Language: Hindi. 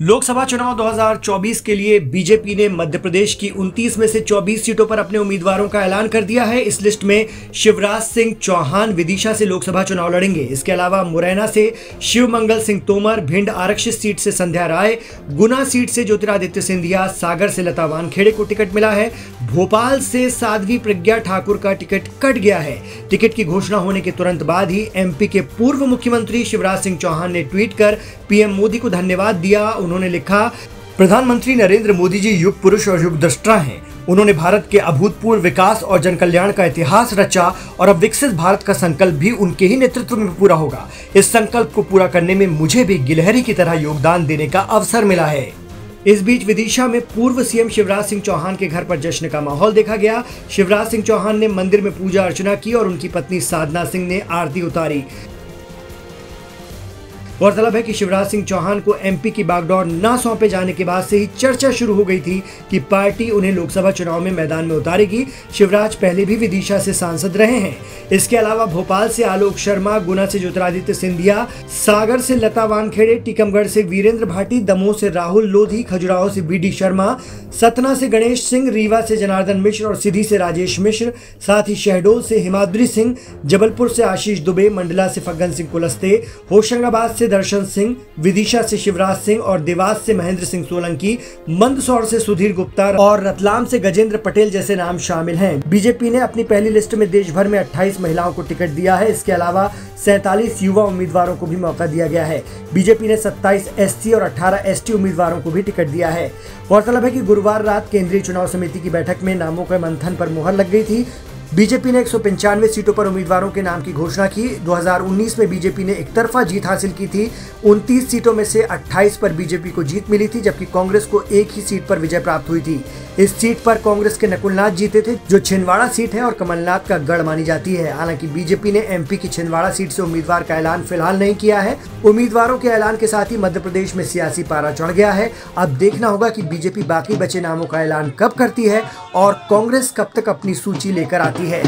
लोकसभा चुनाव 2024 के लिए बीजेपी ने मध्य प्रदेश की 29 में से 24 सीटों पर अपने उम्मीदवारों का ऐलान कर दिया है। इस लिस्ट में शिवराज सिंह चौहान विदिशा से लोकसभा चुनाव लड़ेंगे। इसके अलावा मुरैना से शिवमंगल सिंह तोमर, भिंड आरक्षित सीट से संध्या राय, गुना सीट से ज्योतिरादित्य सिंधिया, सागर से लता वानखेड़े को टिकट मिला है। भोपाल से साध्वी प्रज्ञा ठाकुर का टिकट कट गया है। टिकट की घोषणा होने के तुरंत बाद ही एमपी के पूर्व मुख्यमंत्री शिवराज सिंह चौहान ने ट्वीट कर पीएम मोदी को धन्यवाद दिया। उन्होंने लिखा, प्रधानमंत्री नरेंद्र मोदी जी युग पुरुष और युग द्रष्टा हैं। उन्होंने भारत के अभूतपूर्व विकास और जनकल्याण का इतिहास रचा और अब विकसित भारत का संकल्प भी उनके ही नेतृत्व में पूरा होगा। इस संकल्प को पूरा करने में मुझे भी गिलहरी की तरह योगदान देने का अवसर मिला है। इस बीच विदिशा में पूर्व सीएम शिवराज सिंह चौहान के घर पर जश्न का माहौल देखा गया। शिवराज सिंह चौहान ने मंदिर में पूजा अर्चना की और उनकी पत्नी साधना सिंह ने आरती उतारी। गौरतलब है कि शिवराज सिंह चौहान को एमपी की बागडोर न सौंपे जाने के बाद से ही चर्चा शुरू हो गई थी कि पार्टी उन्हें लोकसभा चुनाव में मैदान में उतारेगी। शिवराज पहले भी विदिशा से सांसद रहे हैं। इसके अलावा भोपाल से आलोक शर्मा, गुना से ज्योतिरादित्य सिंधिया, सागर से लता वानखेड़े, टीकमगढ़ से वीरेंद्र भाटी, दमोह से राहुल लोधी, खजुराहो से बीडी शर्मा, सतना से गणेश सिंह, रीवा से जनार्दन मिश्र और सीधी से राजेश मिश्र, साथ ही शहडोल से हिमाद्री सिंह, जबलपुर से आशीष दुबे, मंडला से फग्गन सिंह कुलस्ते, होशंगाबाद से दर्शन सिंह, विदिशा से शिवराज सिंह और देवास से महेंद्र सिंह सोलंकी, मंदसौर से सुधीर गुप्ता और रतलाम से गजेंद्र पटेल जैसे नाम शामिल हैं। बीजेपी ने अपनी पहली लिस्ट में देश भर में 28 महिलाओं को टिकट दिया है। इसके अलावा 47 युवा उम्मीदवारों को भी मौका दिया गया है। बीजेपी ने 27 एससी और 18 एसटी उम्मीदवारों को भी टिकट दिया है। गौरतलब है कि गुरुवार रात केंद्रीय चुनाव समिति की बैठक में नामों के मंथन पर मुहर लग गई थी। बीजेपी ने 195 सीटों पर उम्मीदवारों के नाम की घोषणा की। 2019 में बीजेपी ने एक तरफा जीत हासिल की थी। 29 सीटों में से 28 पर बीजेपी को जीत मिली थी, जबकि कांग्रेस को एक ही सीट पर विजय प्राप्त हुई थी। इस सीट पर कांग्रेस के नकुलनाथ जीते थे, जो छिंदवाड़ा सीट है और कमलनाथ का गढ़ मानी जाती है। हालांकि बीजेपी ने एमपी की छिंदवाड़ा सीट से उम्मीदवार का ऐलान फिलहाल नहीं किया है। उम्मीदवारों के ऐलान के साथ ही मध्य प्रदेश में सियासी पारा चढ़ गया है। अब देखना होगा कि बीजेपी बाकी बचे नामों का ऐलान कब करती है और कांग्रेस कब तक अपनी सूची लेकर आती है।